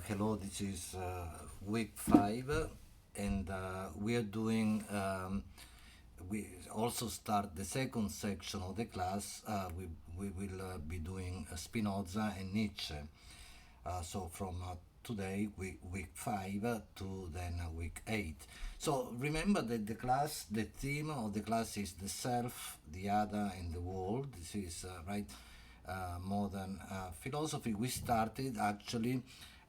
Hello, this is week 5, and we are doing. We also start the second section of the class. We will be doing Spinoza and Nietzsche. So from today, week 5 to then week 8. So remember that the theme of the class is the self, the other, and the world. This is right modern philosophy. We started actually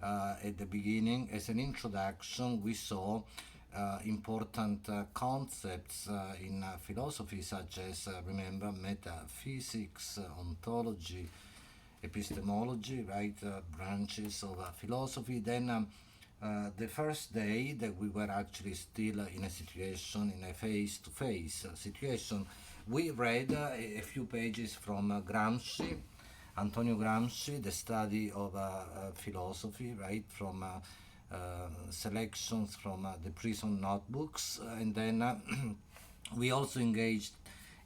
at the beginning as an introduction. We saw important concepts in philosophy, such as, remember, metaphysics, ontology, epistemology, right? Branches of philosophy. Then the first day that we were actually still in a situation, in a face-to-face situation, we read a few pages from Gramsci, Antonio Gramsci, the study of philosophy, right? From selections from the prison notebooks, and then we also engaged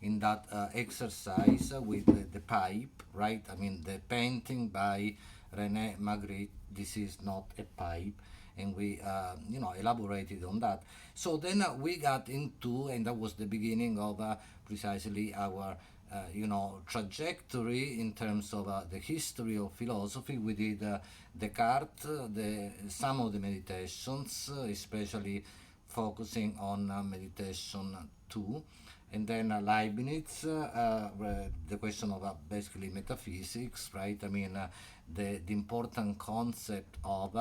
in that exercise with the pipe, right? I mean, the painting by René Magritte, this is not a pipe, and we, elaborated on that. So then we got into, and that was the beginning of precisely our, trajectory in terms of the history of philosophy. We did Descartes, some of the meditations, especially focusing on meditation 2, and then Leibniz, the question of basically metaphysics, right? I mean, the important concept of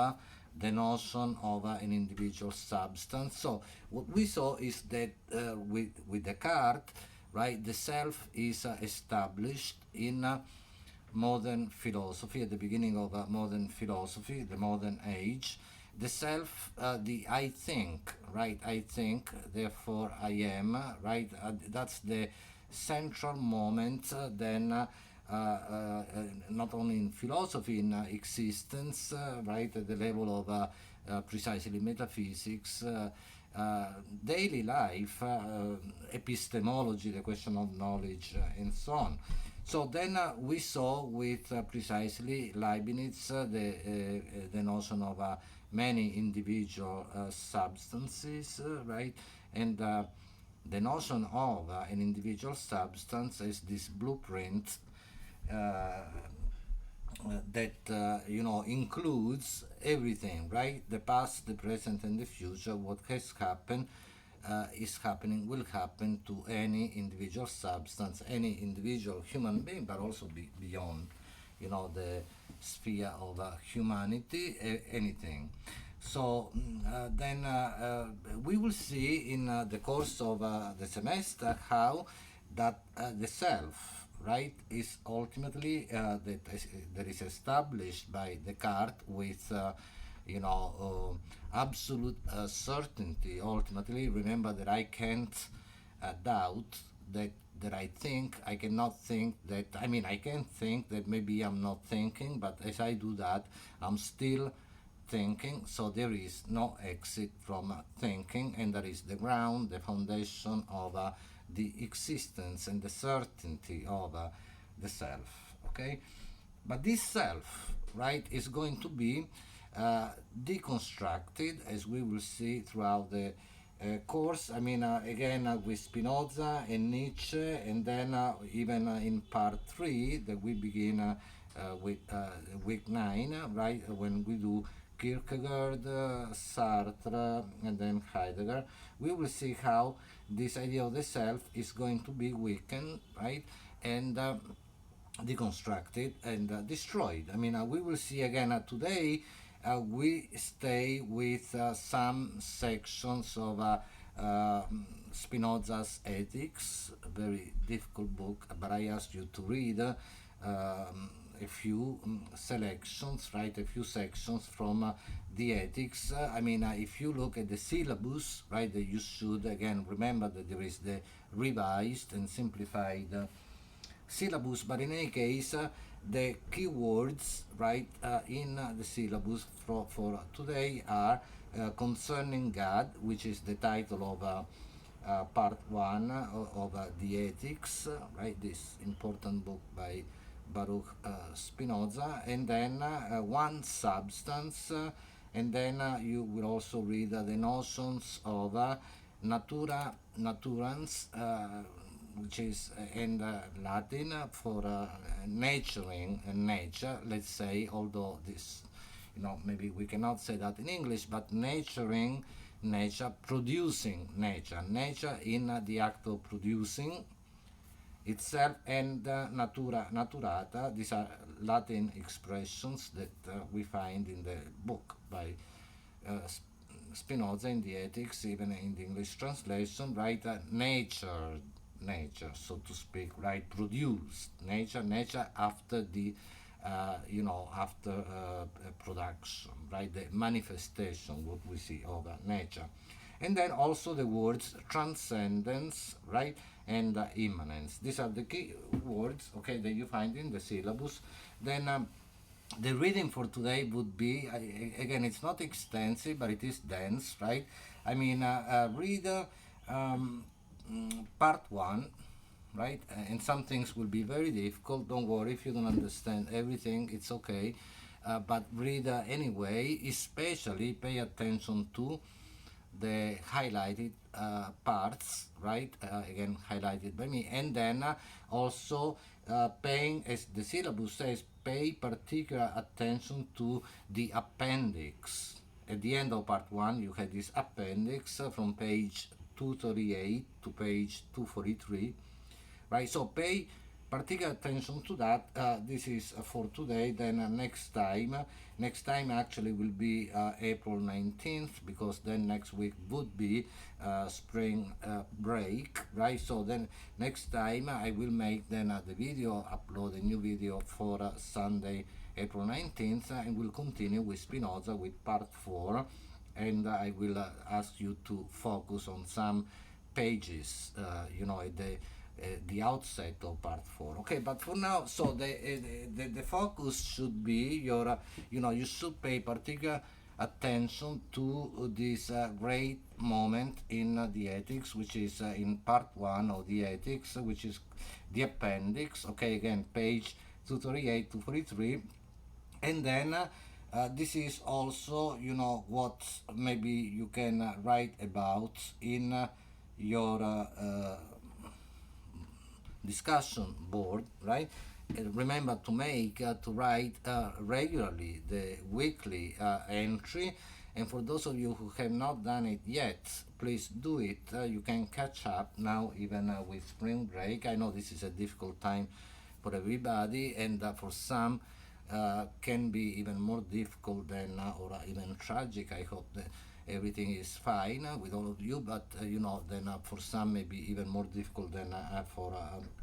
the notion of an individual substance. So what we saw is that with Descartes, right, the self is established in modern philosophy, at the beginning of modern philosophy, the modern age. The self, the I think, right? I think, therefore I am, right? That's the central moment. Then, not only in philosophy, in existence, right? At the level of precisely metaphysics. Daily life, epistemology, the question of knowledge, and so on. So then we saw with precisely Leibniz the notion of many individual substances, right? And the notion of an individual substance is this blueprint that includes everything, right? The past, the present, and the future. What has happened is happening, will happen to any individual substance, any individual human being, but also beyond, the sphere of humanity, anything. So then we will see in the course of the semester how that the self, right, is ultimately that is established by Descartes with absolute certainty. Ultimately, remember that I can't doubt that I think. I cannot think that. I mean, I can think that maybe I'm not thinking, but as I do that, I'm still thinking. So there is no exit from thinking, and that is the ground, the foundation of the existence and the certainty of the self. Okay, but this self, right, is going to be deconstructed, as we will see throughout the course. I mean, again, with Spinoza and Nietzsche, and then even in part 3 that we begin with week 9, right, when we do Kierkegaard, Sartre, and then Heidegger. We will see how this idea of the self is going to be weakened, right, and deconstructed and destroyed. I mean, we will see again today. We stay with some sections of Spinoza's Ethics, a very difficult book, but I asked you to read a few selections, right, a few sections from the Ethics. I mean, if you look at the syllabus, right, you should again remember that there is the revised and simplified syllabus, but in any case, the keywords, right, in the syllabus for today are concerning God, which is the title of part 1 of the Ethics, right, this important book by Baruch Spinoza, and then one substance, and then you will also read the notions of natura naturans, which is in Latin for naturing nature, let's say, although this, maybe we cannot say that in English, but naturing nature, producing nature, nature in the act of producing itself, and natura naturata. These are Latin expressions that we find in the book by Spinoza in the Ethics, even in the English translation, right? Nature, so to speak, right? Produced nature after the after production, right? The manifestation, what we see of nature. And then also the words transcendence, right? And immanence. These are the key words, okay, that you find in the syllabus. Then the reading for today would be, again, it's not extensive, but it is dense, right? I mean, read part one, right? And some things will be very difficult. Don't worry if you don't understand everything, it's okay. But read anyway, especially pay attention to the highlighted parts, right? Again, highlighted by me. And then also paying, as the syllabus says, pay particular attention to the appendix. At the end of part one, you have this appendix from page 238 to page 243, right? So pay particular attention to that. This is for today. Then next time actually will be April 19th, because then next week would be spring break, right? So then next time I will make then the video, upload a new video for Sunday, April 19th, and we'll continue with Spinoza with part 4, and I will ask you to focus on some pages, at the outset of part 4. Okay, but for now, so the focus should be your, you should pay particular attention to this great moment in the ethics, which is in part 1 of the ethics, which is the appendix. Okay, again, page 238 to 43. And then this is also, what maybe you can write about in your discussion board, right? Remember to write regularly the weekly entry. And for those of you who have not done it yet, please do it. You can catch up now, even with spring break. I know this is a difficult time for everybody, and for some can be even more difficult than or even tragic. I hope that everything is fine with all of you, but then for some maybe even more difficult than for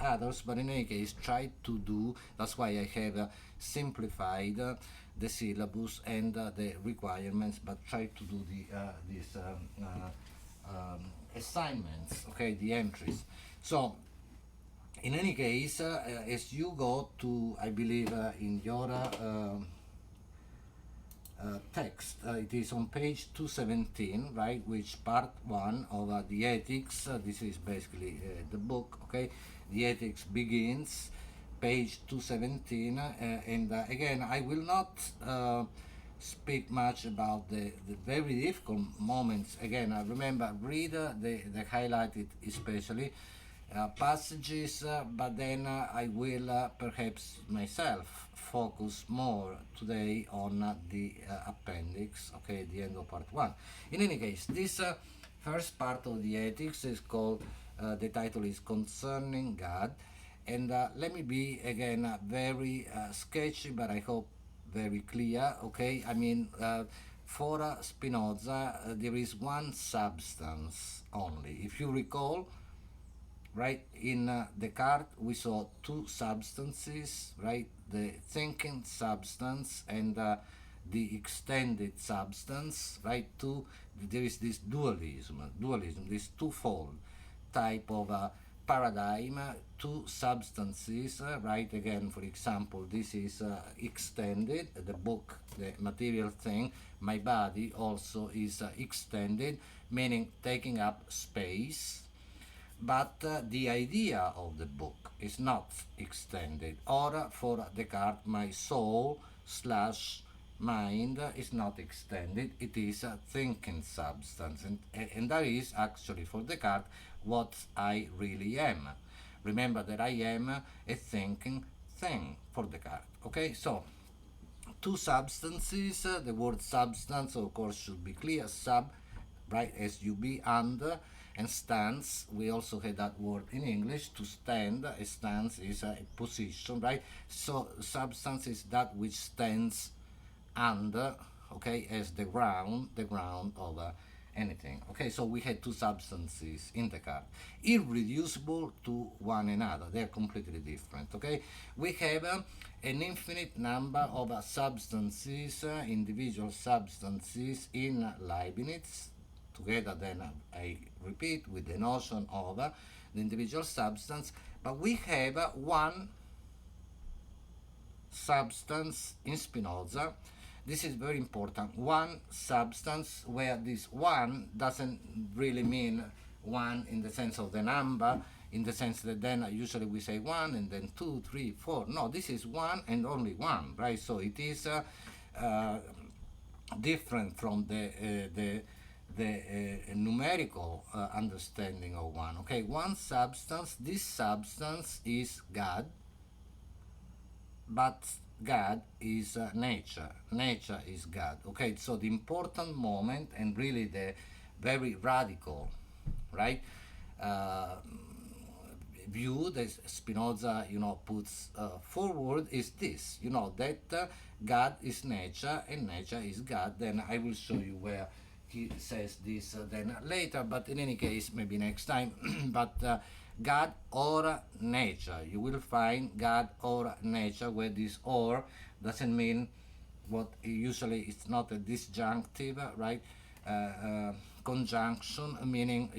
others. But in any case, try to do. That's why I have simplified the syllabus and the requirements, but try to do these assignments, okay, the entries. So in any case, as you go to, I believe, in your text, it is on page 217, right, which part 1 of the ethics, this is basically the book, okay, the ethics begins, page 217, and again, I will not speak much about the very difficult moments. Again, remember, read the highlighted especially passages, but then I will perhaps myself focus more today on the appendix, okay, the end of part 1. In any case, this first part of the ethics is called, the title is Concerning God, and let me be again very sketchy, but I hope very clear, okay? I mean, for Spinoza, there is one substance only. If you recall, right, in Descartes we saw two substances, right, the thinking substance and the extended substance, right? There is this dualism, this twofold type of paradigm, two substances, right? Again, for example, this is extended, the book, the material thing. My body also is extended, meaning taking up space, but the idea of the book is not extended. Or for Descartes, my soul slash mind is not extended, it is a thinking substance, and that is actually for Descartes what I really am. Remember that I am a thinking thing for Descartes. Okay, so two substances. The word substance, of course, should be clear. Sub, right? S-U-B, under, and stance. We also had that word in English. To stand, a stance is a position, right? So substance is that which stands under, okay, as the ground of anything. Okay, so we had two substances in Descartes, irreducible to one another. They are completely different. Okay, we have an infinite number of substances, individual substances in Leibniz. Together, then I repeat with the notion of the individual substance, but we have one substance in Spinoza. This is very important. One substance, where this one doesn't really mean one in the sense of the number, in the sense that then usually we say one and then two, three, four. No, this is one and only one, right? So it is uh, different from the numerical understanding of one. Okay, one substance. This substance is God, but God is nature. Nature is God. Okay, so the important moment and really the very radical, right, uh, view that Spinoza, puts forward is this, that God is nature and nature is God. Then I will show you where he says this then later, but in any case, maybe next time. But God or nature, you will find God or nature, where this or doesn't mean what usually it's not a disjunctive, right? Conjunction, meaning,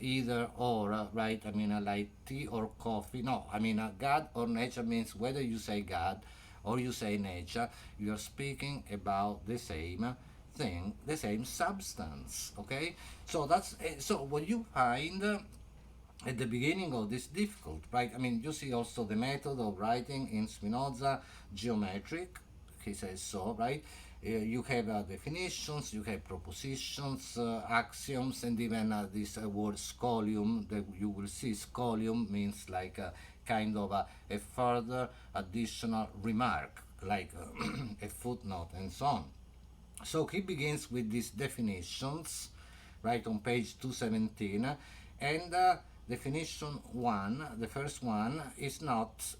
either or, right? I mean, like tea or coffee. No, I mean, God or nature means whether you say God or you say nature, you are speaking about the same thing, the same substance. Okay, so that's so what you find at the beginning of this difficult, right? I mean, you see also the method of writing in Spinoza, geometric, he says so, right? You have definitions, you have propositions, axioms, and even this word scholium that you will see. Scholium means like a kind of a further additional remark, like a footnote and so on. So he begins with these definitions, right, on page 217, and definition one, the first one, is not,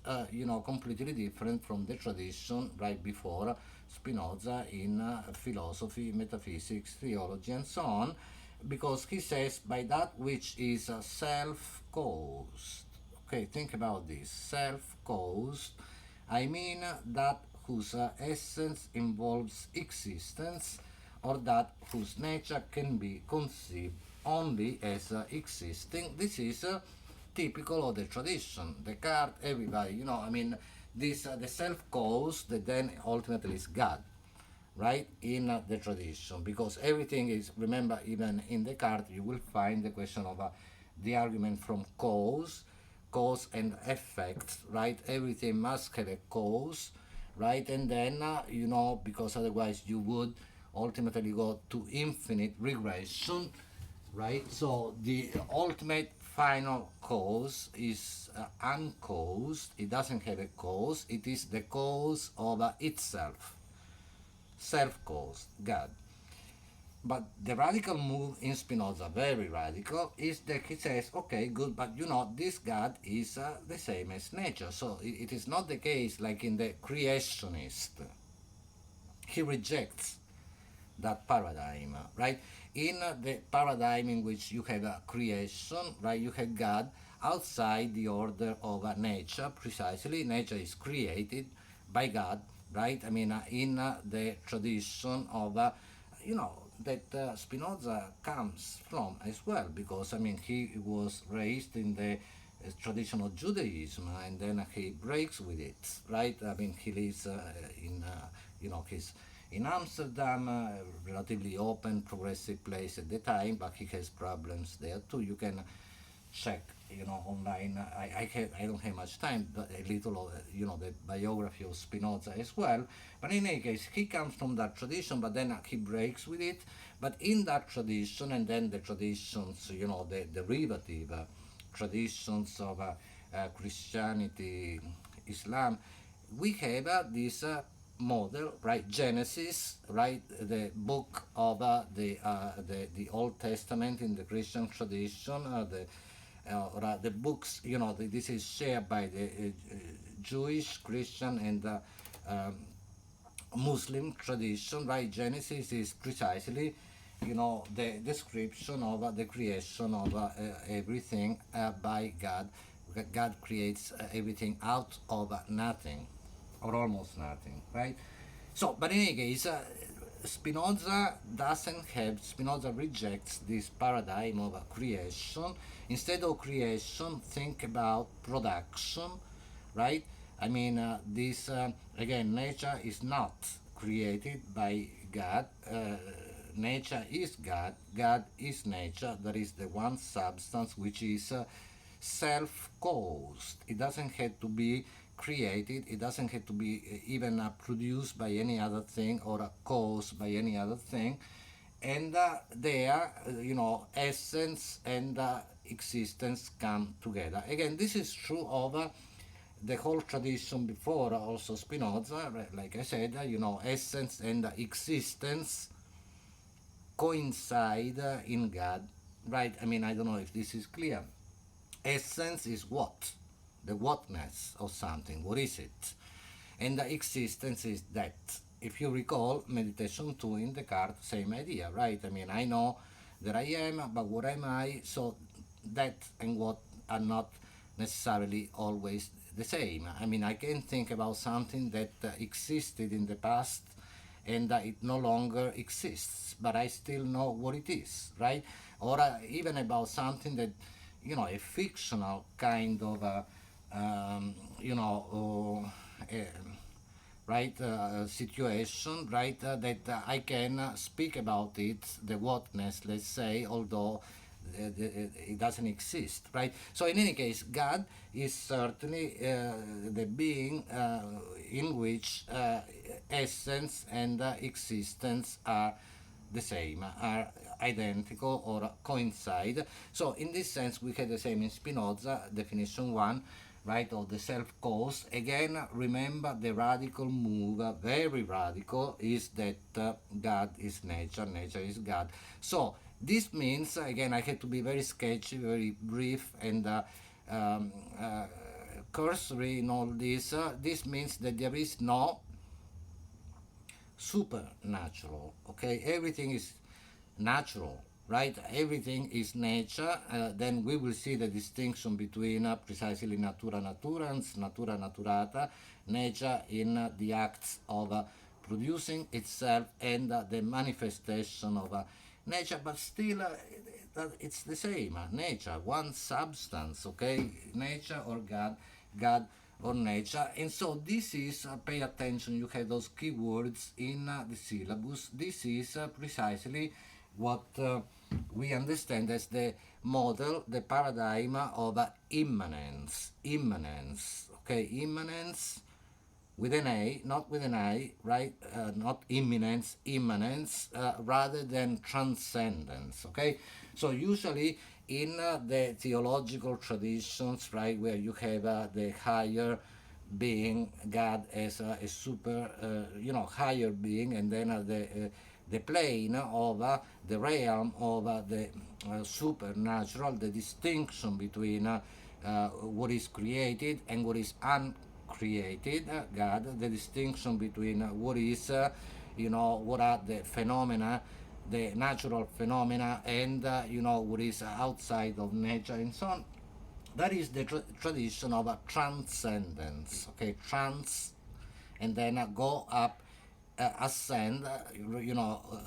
completely different from the tradition right before Spinoza in philosophy, metaphysics, theology, and so on, because he says, by that which is self-caused. Okay, think about this. Self-caused, I mean that whose essence involves existence, or that whose nature can be conceived only as existing. This is typical of the tradition. Descartes, everybody, I mean, this the self-cause that then ultimately is God, right, in the tradition, because everything is, remember, even in Descartes you will find the question of the argument from cause and effect, right? Everything must have a cause, right? And then because otherwise you would ultimately go to infinite regression, right? So the ultimate final cause is uncaused. It doesn't have a cause. It is the cause of itself, self-caused, God. But the radical move in Spinoza, very radical, is that he says, okay, good, but this God is the same as nature. So it is not the case like in the creationist. He rejects that paradigm, right? In the paradigm in which you have a creation, right, you have God outside the order of nature, precisely. Nature is created by God, right? I mean, in the tradition of, that Spinoza comes from as well, because, I mean, he was raised in the tradition of Judaism, and then he breaks with it, right? I mean, he lives in, he's in Amsterdam, a relatively open, progressive place at the time, but he has problems there too. You can check, online. I don't have much time, but a little of, the biography of Spinoza as well. But in any case, he comes from that tradition, but then he breaks with it. But in that tradition, and then the traditions, the derivative traditions of Christianity, Islam, we have this model, right? Genesis, right? The book of the Old Testament in the Christian tradition, the books, this is shared by the Jewish, Christian, and Muslim tradition, right? Genesis is precisely, the description of the creation of everything by God. God creates everything out of nothing, or almost nothing, right? So, but in any case, Spinoza rejects this paradigm of creation. Instead of creation, think about production, right? I mean, this, again, nature is not created by God. Nature is God. God is nature. There is the one substance which is self-caused. It doesn't have to be created. It doesn't have to be even produced by any other thing or caused by any other thing. And there, essence and existence come together. Again, this is true of the whole tradition before, also Spinoza, like I said, essence and existence coincide in God, right? I mean, I don't know if this is clear. Essence is what? The whatness of something. What is it? And the existence is that. If you recall, meditation 2 in Descartes, same idea, right? I mean, I know that I am, but what am I? So that and what are not necessarily always the same. I mean, I can think about something that existed in the past and it no longer exists, but I still know what it is, right? Or even about something that, a fictional kind of, right, situation, right, that I can speak about it, the whatness, let's say, although it doesn't exist, right? So in any case, God is certainly the being in which essence and existence are the same, are identical or coincide. So in this sense, we have the same in Spinoza, definition 1, right, of the self-cause. Again, remember the radical move, very radical, is that God is nature, nature is God. So this means, again, I had to be very sketchy, very brief, and cursory in all this. This means that there is no supernatural, okay? Everything is natural, right? Everything is nature. Then we will see the distinction between precisely natura naturans, natura naturata, nature in the acts of producing itself, and the manifestation of nature, but still it's the same, nature, one substance, okay? Nature or God, God or nature. And so this is, pay attention, you have those keywords in the syllabus. This is precisely what we understand as the model, the paradigm of immanence. Immanence, okay? Immanence with an A, not with an I, right? Not imminence, immanence, rather than transcendence, okay? So usually in the theological traditions, right, where you have the higher being, God as a super, higher being, and then the plane of the realm of the supernatural, the distinction between what is created and what is uncreated, God, the distinction between what is, what are the phenomena, the natural phenomena, and, what is outside of nature, and so on. That is the tradition of transcendence, okay? Trans, and then go up, ascend,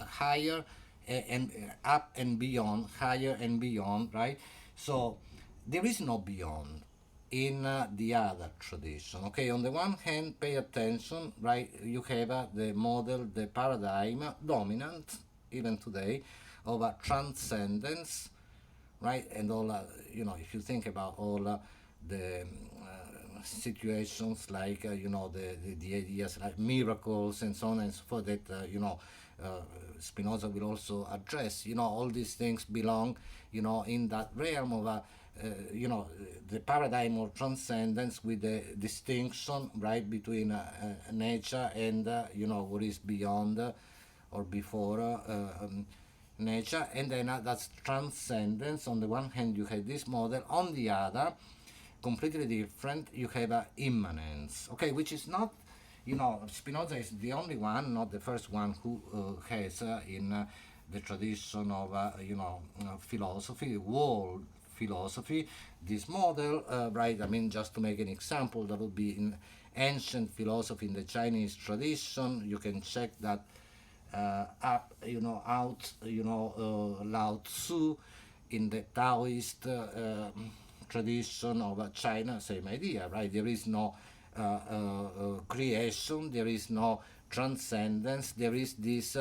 higher and up and beyond, higher and beyond, right? So there is no beyond in the other tradition, okay? On the one hand, pay attention, right? You have the model, the paradigm dominant even today of transcendence, right? And all, if you think about all the situations like, the ideas like miracles and so on and so forth that, Spinoza will also address, all these things belong, in that realm of, the paradigm of transcendence with the distinction, right, between nature and, what is beyond or before nature. And then that's transcendence. On the one hand, you have this model. On the other, completely different, you have immanence, okay, which is not, Spinoza is the only one, not the first one, who has in the tradition of, philosophy, world philosophy, this model, right? I mean, just to make an example, that would be in ancient philosophy in the Chinese tradition. You can check that up, out, Lao Tzu in the Taoist tradition of China, same idea, right? There is no creation, there is no transcendence, there is this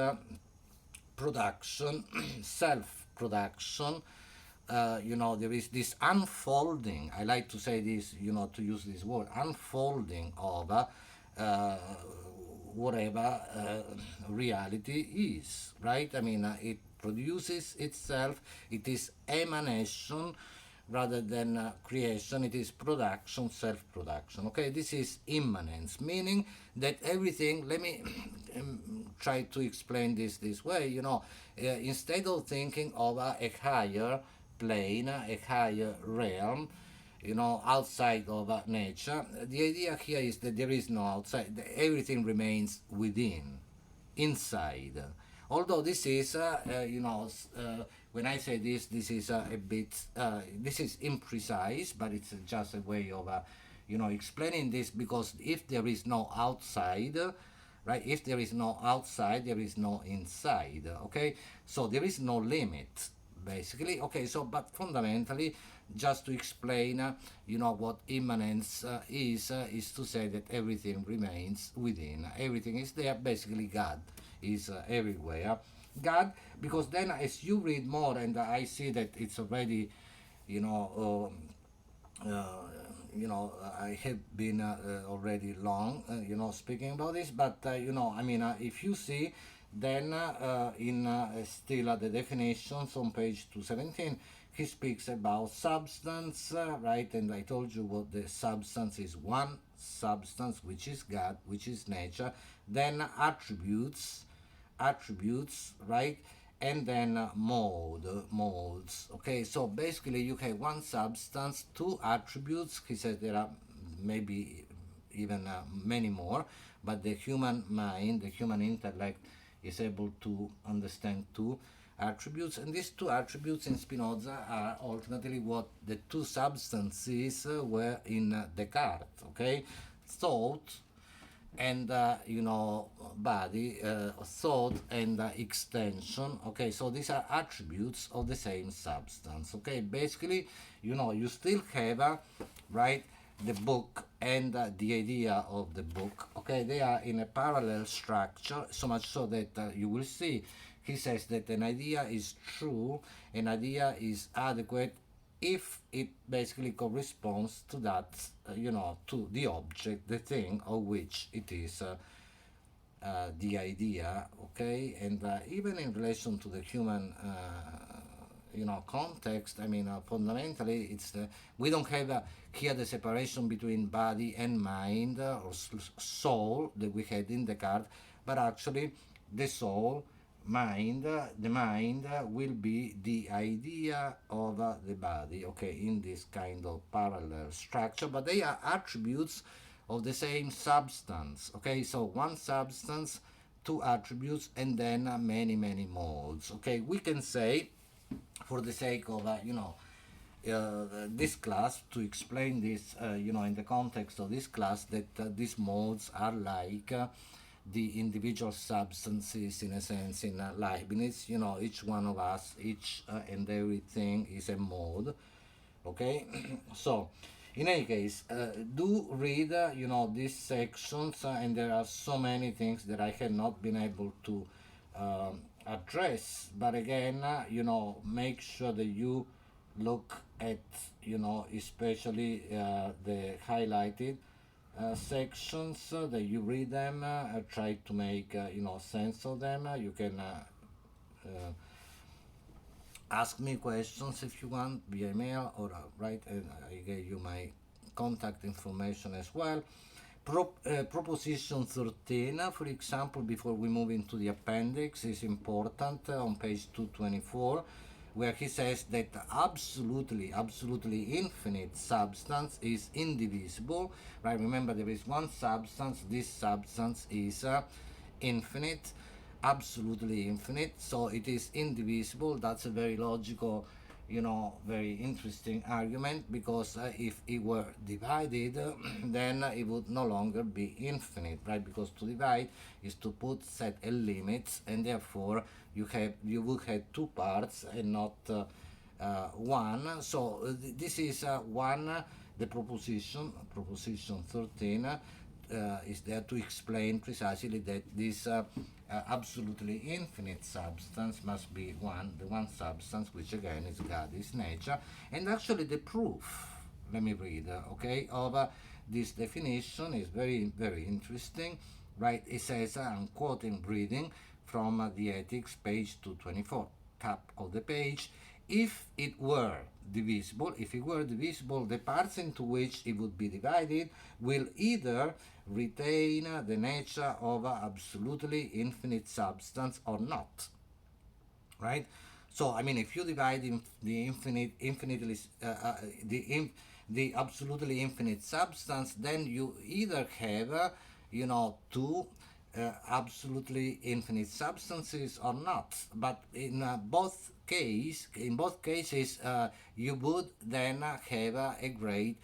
production, self production. There is this unfolding. I like to say this, to use this word, unfolding of whatever reality is, right? I mean, it produces itself, it is emanation rather than creation, it is production, self production. Okay, this is immanence, meaning that everything, let me try to explain this way, instead of thinking of a higher plane, a higher realm, outside of nature. The idea here is that there is no outside, everything remains within, inside. Although this is, when I say this is a bit, this is imprecise, but it's just a way of, explaining this, because if there is no outside, right, if there is no outside, there is no inside, okay? So there is no limit, basically, okay? So, but fundamentally, just to explain, what immanence is to say that everything remains within, everything is there, basically God is everywhere. God, because then as you read more, and I see that it's already, you know, I have been already long, speaking about this, but I mean, if you see, then in still the definitions on page 217, he speaks about substance, right? And I told you what the substance is: one substance, which is God, which is nature, then attributes, right? And then molds. Okay, so basically you have one substance, two attributes. He says there are maybe even many more, but the human mind, the human intellect, is able to understand two attributes, and these two attributes in Spinoza are ultimately what the two substances were in Descartes. Okay, thought and body, thought and extension. Okay, so these are attributes of the same substance. Okay, basically, you still have right, the book and the idea of the book. Okay, they are in a parallel structure, so much so that you will see he says that an idea is true, an idea is adequate if it basically corresponds to that, to the object, the thing of which it is the idea, okay? And even in relation to the human, context, I mean, fundamentally, it's we don't have here the separation between body and mind or soul that we had in Descartes, but actually the soul the mind will be the idea of the body, okay, in this kind of parallel structure, but they are attributes of the same substance, okay? So one substance, two attributes, and then many molds, okay? We can say, for the sake of this class, to explain this, in the context of this class, that these modes are like the individual substances, in a sense, in Leibniz. Each one of us, each and everything is a mode, okay? So, in any case, do read, these sections, and there are so many things that I have not been able to address. But again, make sure that you look at, especially the highlighted sections that you read them, try to make, sense of them. You can uh, ask me questions if you want via email or right, and I gave you my contact information as well. Proposition 13, for example, before we move into the appendix, is important on page 224, where he says that absolutely infinite substance is indivisible. Right? Remember, there is one substance. This substance is infinite, absolutely infinite. So it is indivisible. That's a very logical, very interesting argument, because if it were divided, then it would no longer be infinite, right? Because to divide is to put set a limit, and therefore you would have two parts and not one. So this is one. The proposition 13. Is there to explain precisely that this absolutely infinite substance must be the one substance, which again is God, is nature. And actually the proof, let me read, okay, of this definition is very, very interesting, right? It says, I'm quoting, reading from the Ethics, page 224, top of the page. If it were divisible, the parts into which it would be divided will either retain the nature of absolutely infinite substance or not, right? So I mean, if you divide the the absolutely infinite substance, then you either have two absolutely infinite substances or not. But in both cases, you would then have a great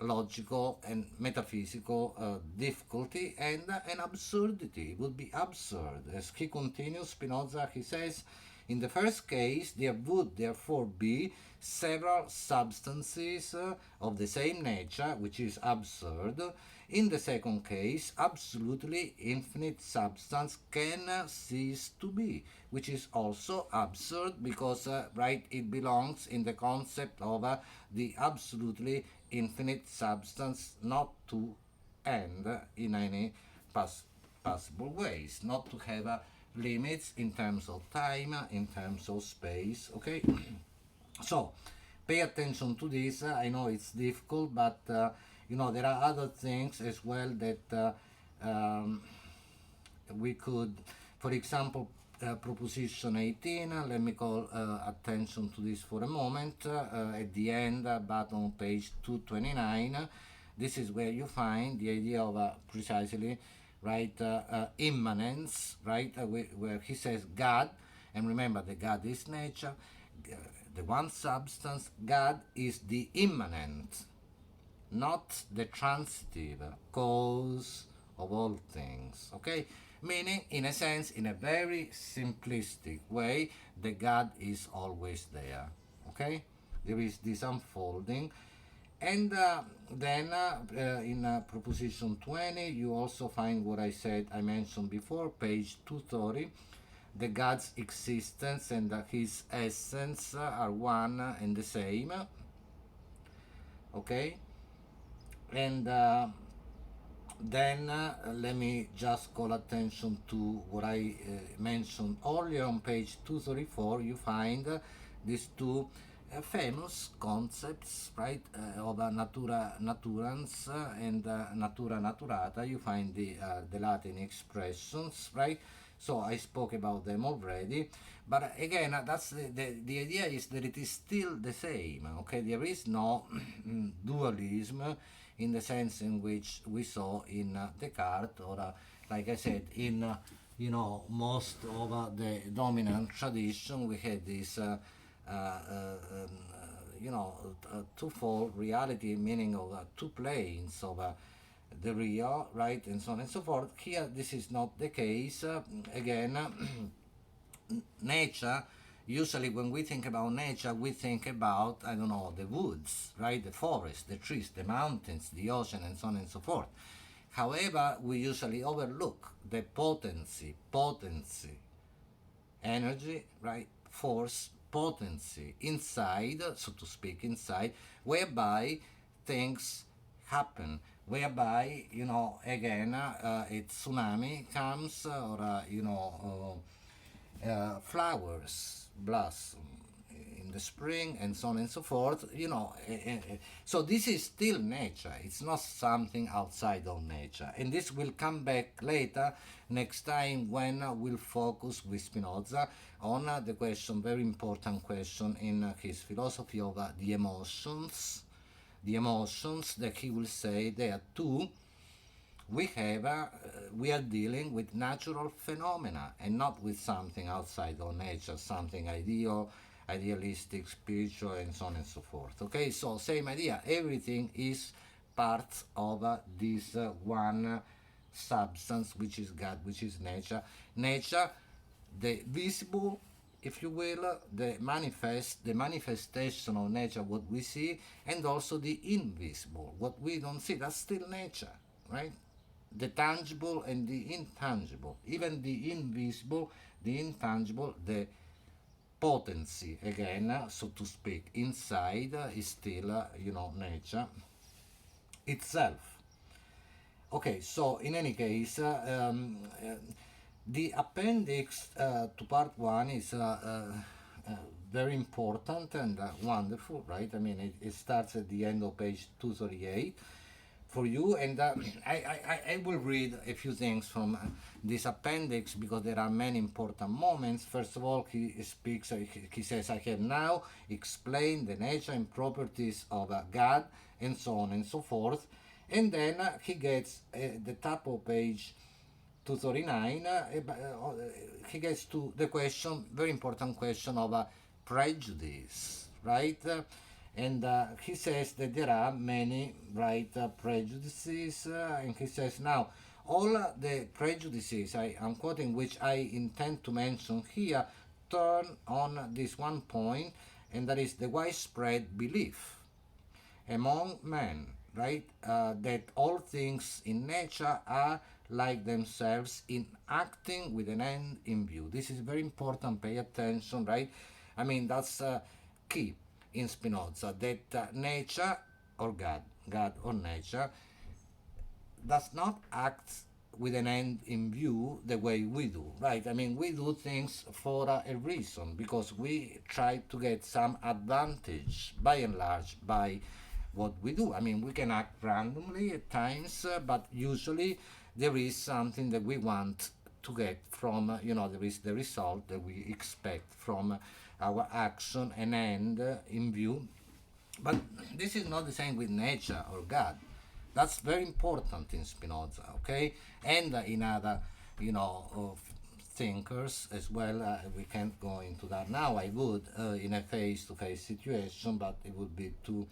logical and metaphysical difficulty and an absurdity. It would be absurd. As he continues, Spinoza, he says, in the first case, there would therefore be several substances of the same nature, which is absurd. In the second case, absolutely infinite substance can cease to be, which is also absurd, because right, it belongs in the concept of the absolutely infinite substance not to end in any possible ways, not to have limits in terms of time, in terms of space. Okay. So pay attention to this. I know it's difficult, but there are other things as well that we could, for example, proposition 18. Let me call attention to this for a moment. At the end, bottom on page 229, this is where you find the idea of precisely, right, immanence, right, where he says God, and remember that God is nature, the one substance. God is the immanent, not the transitive cause of all things. Okay? Meaning, in a sense, in a very simplistic way, the God is always there. Okay? There is this unfolding. And then in proposition 20, you also find what I mentioned before, page 230. The God's existence and his essence are one and the same. Okay? And then let me just call attention to what I mentioned earlier on page 234. You find these two famous concepts, right, of natura naturans and natura naturata. You find the Latin expressions, right? So I spoke about them already, but again, that's the idea is that it is still the same. Okay, there is no dualism in the sense in which we saw in Descartes, or like I said, in most of the dominant tradition, we had this twofold reality, meaning of two planes of the real, right, and so on and so forth. Here, this is not the case. Again, nature, usually when we think about nature, we think about, I don't know, the woods, right, the forest, the trees, the mountains, the ocean, and so on and so forth. However, we usually overlook the potency, energy, right, force, potency inside, so to speak, inside, whereby things happen, whereby, again, a tsunami comes, or, flowers blossom in the spring, and so on and so forth. So this is still nature. It's not something outside of nature, and this will come back later, next time, when we'll focus with Spinoza on the question, very important question in his philosophy of the emotions. The emotions that he will say there too, we are dealing with natural phenomena and not with something outside of nature, something idealistic, spiritual, and so on and so forth. Okay, so same idea. Everything is part of this one substance, which is God, which is nature. Nature, the visible, if you will, the manifestation of nature, what we see, and also the invisible, what we don't see. That's still nature, right? The tangible and the intangible, even the invisible, the intangible, the potency, again, so to speak, inside is still, nature itself. Okay, so in any case, the appendix to part one is very important and wonderful, right? I mean, it starts at the end of page 238 for you, and I will read a few things from this appendix, because there are many important moments. First of all, he speaks, he says, I have now explained the nature and properties of God, and so on and so forth. And then he gets the top of page 239, he gets to the question, very important question of prejudice, right? And he says that there are many, right, prejudices, and he says, now, all the prejudices, I'm quoting, which I intend to mention here, turn on this one point, and that is the widespread belief among men, right, that all things in nature are like themselves, in acting with an end in view. This is very important, pay attention, right? I mean, that's key in Spinoza, that nature or God or nature, does not act with an end in view the way we do, right? I mean, we do things for a reason, because we try to get some advantage, by and large, by what we do. I mean, we can act randomly at times, but usually there is something that we want to get from, there is the result that we expect from our action, an end in view. But this is not the same with nature or God. That's very important in Spinoza, okay? And in other, thinkers as well. We can't go into that now. I would in a face-to-face situation, but it would be too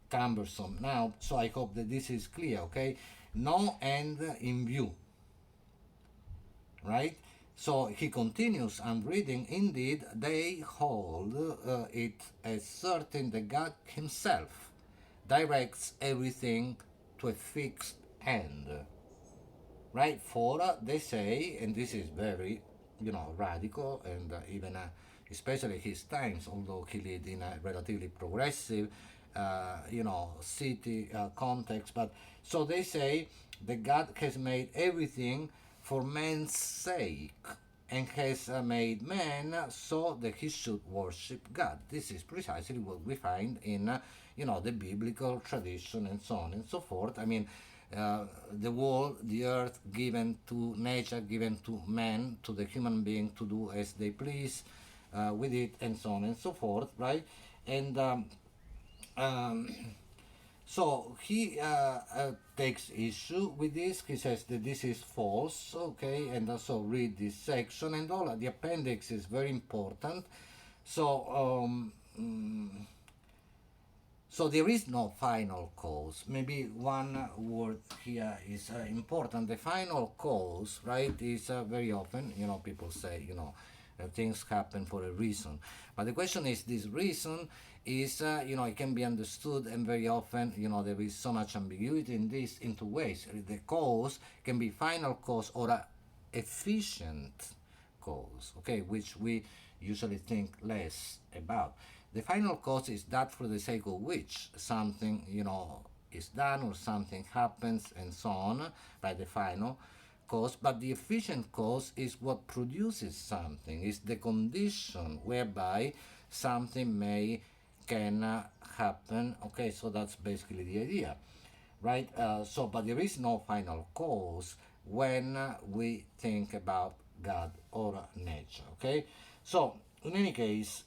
cumbersome now. So I hope that this is clear, okay? No end in view, right? So he continues, I'm reading, indeed, they hold it as certain that God himself directs everything to a fixed end, right? For they say, and this is very, radical, and even especially his times, although he lived in a relatively progressive, city context, but so they say that God has made everything for man's sake, and has made man so that he should worship God. This is precisely what we find in, the biblical tradition, and so on and so forth. I mean, the world, the earth, given to nature, given to man, to the human being to do as they please with it, and so on and so forth, right? And so he takes issue with this. He says that this is false, okay, and also read this section, and all the appendix is very important. So so there is no final cause. Maybe one word here is important. The final cause, right, is very often, people say, things happen for a reason. But the question is, this reason is, it can be understood, and very often, there is so much ambiguity in this, in two ways. The cause can be final cause or a efficient cause, okay, which we usually think less about. The final cause is that for the sake of which something, is done or something happens and so on, right? The final cause, but the efficient cause is what produces something, is the condition whereby something can happen. Okay, so that's basically the idea, right? But there is no final cause when we think about God or nature. Okay, so in any case,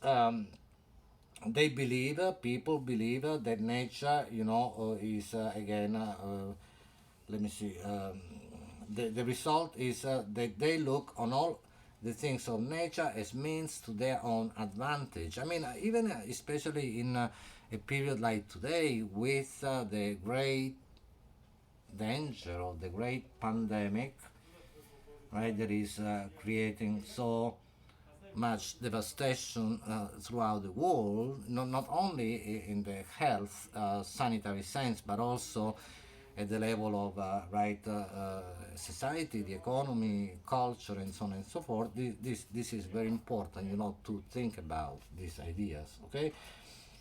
people believe that nature, is again. Let me see. The result is that they look on all the things of nature as means to their own advantage. I mean, even especially in a period like today, with the great danger of the great pandemic, right, that is creating so much devastation throughout the world, not only in the health, sanitary sense, but also at the level of society, the economy, culture, and so on and so forth. This is very important, to think about these ideas. Okay,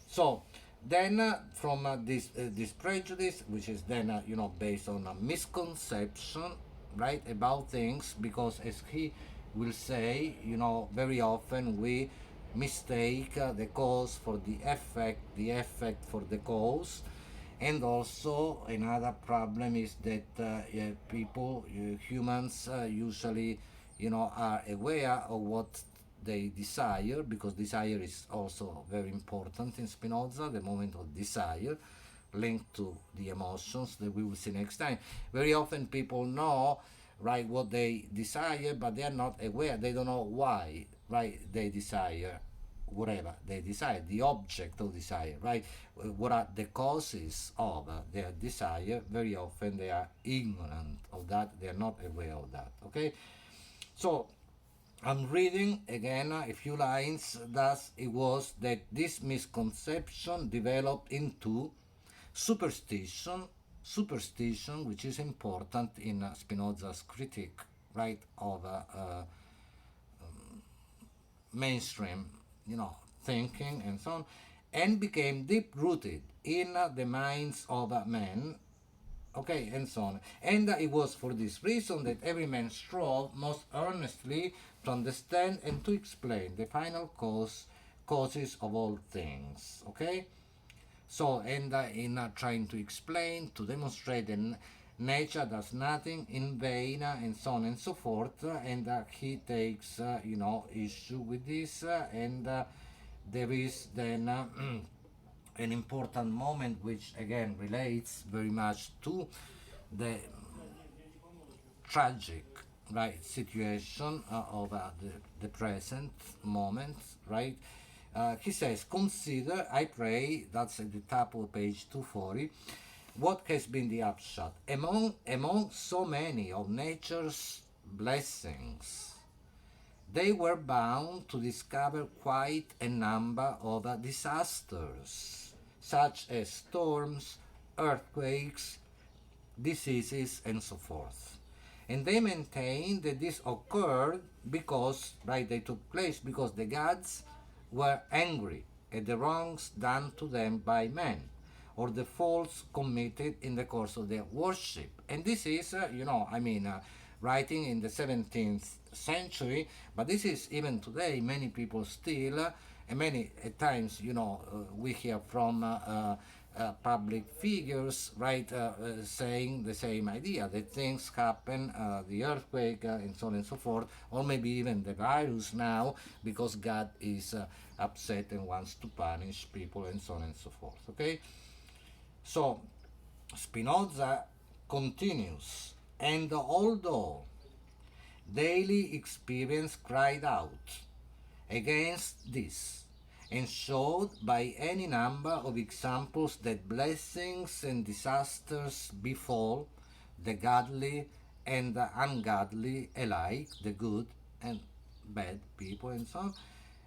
so then from this prejudice, which is then based on a misconception, right, about things, because as he will say, very often we mistake the cause for the effect for the cause. And also another problem is that humans usually, are aware of what they desire, because desire is also very important in Spinoza, the moment of desire linked to the emotions that we will see next time. Very often people know, right, what they desire, but they are not aware, they don't know why, right, they desire whatever they desire, the object of desire, right? What are the causes of their desire? Very often they are ignorant of that, they are not aware of that. Okay, so I'm reading again a few lines. Thus, it was that this misconception developed into superstition, which is important in Spinoza's critique, right, of mainstream, thinking and so on, and became deep rooted in the minds of men. Okay, and so on. And it was for this reason that every man strove most earnestly to understand and to explain the final causes of all things. Okay, so and in trying to explain, to demonstrate that nature does nothing in vain, and so on and so forth, and he takes issue with this, and there is then an important moment which again relates very much to the tragic, right, situation of the present moment, right. He says, consider, I pray, that's at the top of page 240, what has been the upshot among so many of nature's blessings. They were bound to discover quite a number of disasters, such as storms, earthquakes, diseases, and so forth. And they maintain that this occurred because, right, they took place because the gods were angry at the wrongs done to them by men, or the faults committed in the course of their worship. And this is, writing in the 17th century, but this is even today, many people still, and many at times, we hear from public figures, right, saying the same idea, that things happen, the earthquake, and so on and so forth, or maybe even the virus now, because God is upset and wants to punish people, and so on and so forth. Okay, so Spinoza continues, and although daily experience cried out against this, and showed by any number of examples that blessings and disasters befall the godly and the ungodly alike, the good and bad people, and so on,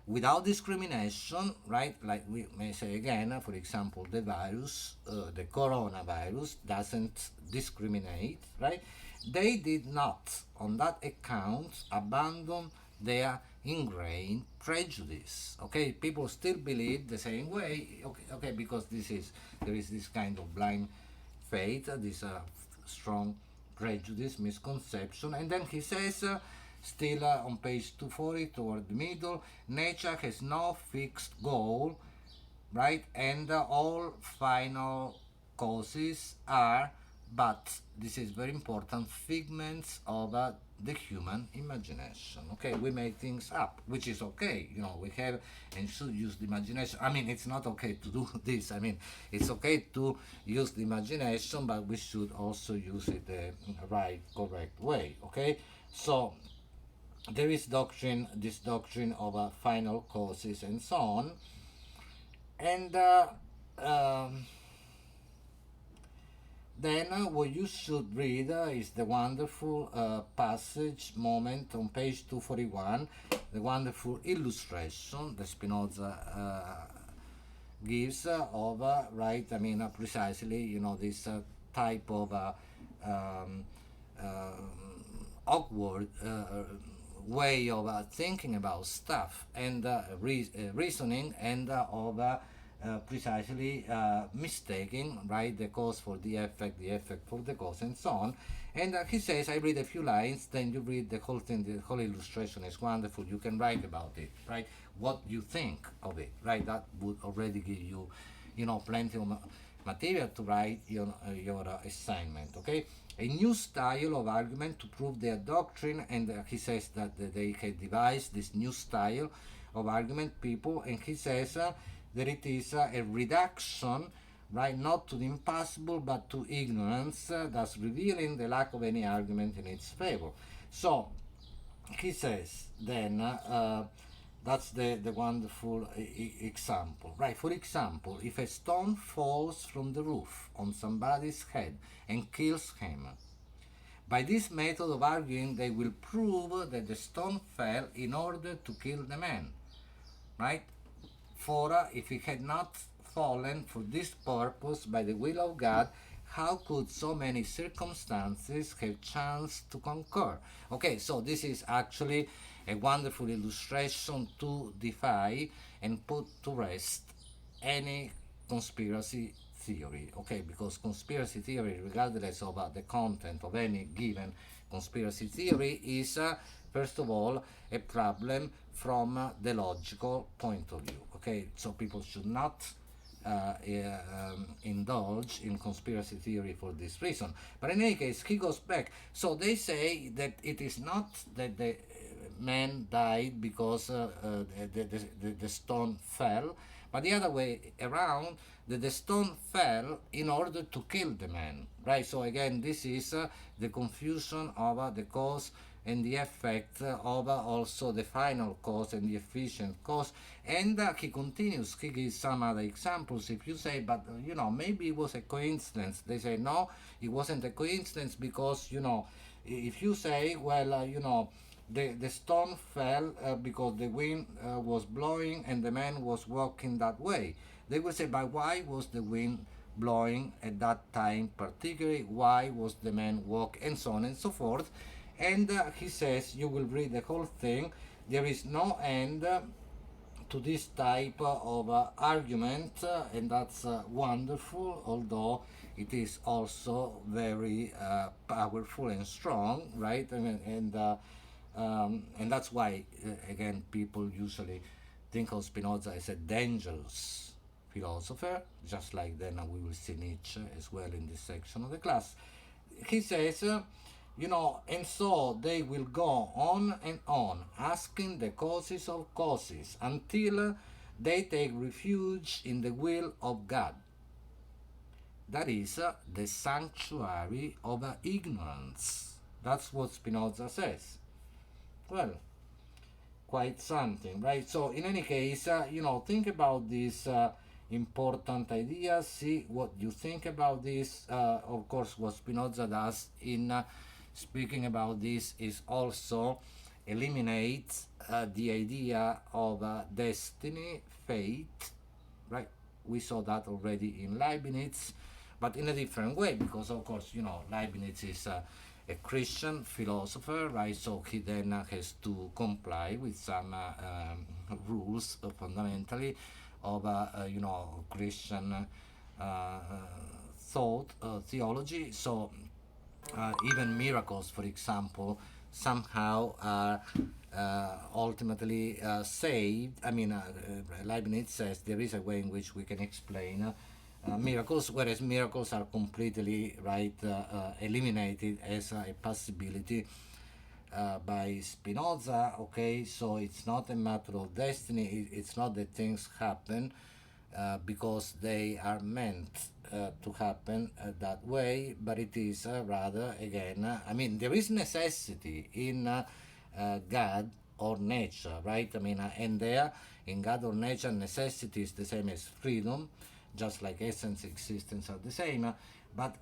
without discrimination, right? Like we may say again, for example, the virus, the coronavirus doesn't discriminate, right? They did not, on that account, abandon their ingrained prejudice. Okay, people still believe the same way. Okay, because there is this kind of blind faith, this strong prejudice, misconception. And then he says, still on page 240, toward the middle, nature has no fixed goal, right? And all final causes are, but this is very important, figments of the human imagination. Okay, we make things up, which is okay. You know, we have and should use the imagination. I mean, it's not okay to do this. I mean, it's okay to use the imagination, but we should also use it the right, correct way. Okay, so there is this doctrine of final causes and so on, and um, then what you should read is the wonderful passage moment on page 241, the wonderful illustration that Spinoza gives of, right, I mean, precisely, you know, this type of um, uh, awkward way of thinking about stuff and reasoning and of precisely mistaking, right, the cause for the effect for the cause, and so on. And he says, I read a few lines, then you read the whole thing. The whole illustration is wonderful. You can write about it, right? What you think of it, right? That would already give you, you know, plenty of material to write your assignment. Okay, a new style of argument to prove their doctrine, and he says that they had devised this new style of argument, people, and he says that it is a reduction, right, not to the impossible but to ignorance, thus revealing the lack of any argument in its favor. So he says then, that's the wonderful example, right? For example, if a stone falls from the roof on somebody's head and kills him, by this method of arguing, they will prove that the stone fell in order to kill the man, right? For if it had not fallen for this purpose by the will of God, how could so many circumstances have chanced to concur? Okay, so this is actually a wonderful illustration to defy and put to rest any conspiracy theory. Okay, because conspiracy theory, regardless of the content of any given conspiracy theory, is first of all a problem from the logical point of view. Okay, so people should not indulge in conspiracy theory for this reason. But in any case, he goes back. So they say that it is not that the man died because the stone fell, but the other way around, that the stone fell in order to kill the man. Right? So again, this is the confusion of the cause and the effect of also the final cause and the efficient cause. And he continues, he gives some other examples. If you say, but you know, maybe it was a coincidence, they say, no, it wasn't a coincidence, because, you know, if you say, well, you know, the stone fell because the wind was blowing and the man was walking that way, they will say, but why was the wind blowing at that time particularly? Why was the man walking? And so on and so forth. And he says, you will read the whole thing, there is no end to this type of argument, and that's wonderful, although it is also very powerful and strong, right? I mean, and that's why, again, people usually think of Spinoza as a dangerous philosopher, just like then we will see Nietzsche as well in this section of the class. He says, you know, and so they will go on and on, asking the causes of causes, until they take refuge in the will of God. That is the sanctuary of ignorance. That's what Spinoza says. Well, quite something, right? So in any case, you know, think about these important ideas, see what you think about this. Of course, what Spinoza does in speaking about this is also eliminate the idea of destiny, fate, right? We saw that already in Leibniz, but in a different way, because of course, you know, Leibniz is a Christian philosopher, right? So he then has to comply with some rules fundamentally of Christian uh, thought, theology. So even miracles, for example, somehow are ultimately saved. I mean, Leibniz says there is a way in which we can explain miracles, whereas miracles are completely eliminated as a possibility by Spinoza. Okay, so it's not a matter of destiny. It's not that things happen because they are meant to happen that way, but it is rather, again, I mean, there is necessity in God or nature, right? I mean, and there, in God or nature, necessity is the same as freedom, just like essence, existence are the same. But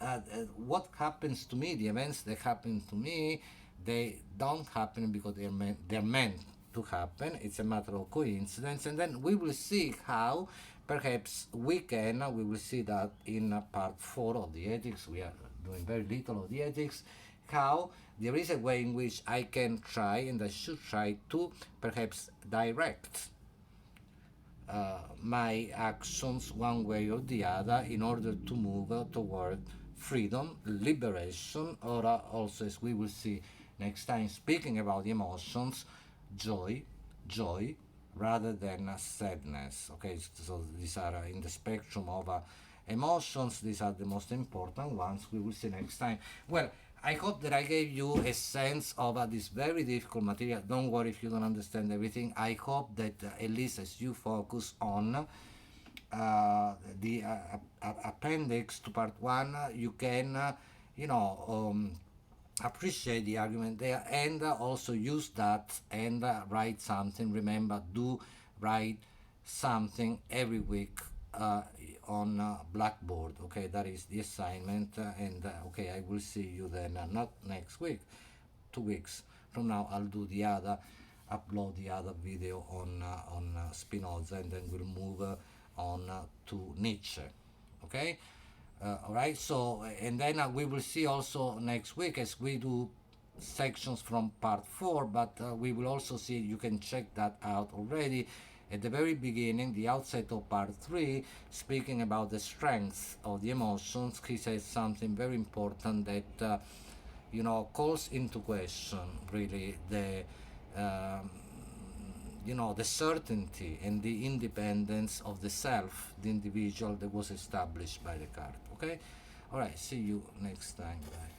what happens to me, the events that happen to me, they don't happen because they're meant to happen. It's a matter of coincidence, and then we will see how perhaps we will see that in part 4 of the ethics. We are doing very little of the ethics, how there is a way in which I can try, and I should try to perhaps direct my actions one way or the other in order to move toward freedom, liberation, or also, as we will see next time, speaking about the emotions, joy, rather than sadness. Okay, so these are in the spectrum of emotions. These are the most important ones. We will see next time. Well, I hope that I gave you a sense of this very difficult material. Don't worry if you don't understand everything. I hope that at least as you focus on the appendix to part 1, you can, appreciate the argument there and also use that and write something. Remember, do write something every week on Blackboard. Okay, that is the assignment. And okay, I will see you then, not next week, 2 weeks from now. I'll do the other, upload the other video on Spinoza, and then we'll move on to Nietzsche. Okay. All right. So, and then we will see also next week as we do sections from part 4, but we will also see, you can check that out already at the very beginning, the outset of part 3, speaking about the strength of the emotions. He says something very important that calls into question really the certainty and the independence of the self, the individual, that was established by Descartes. Okay. All right, see you next time. Bye.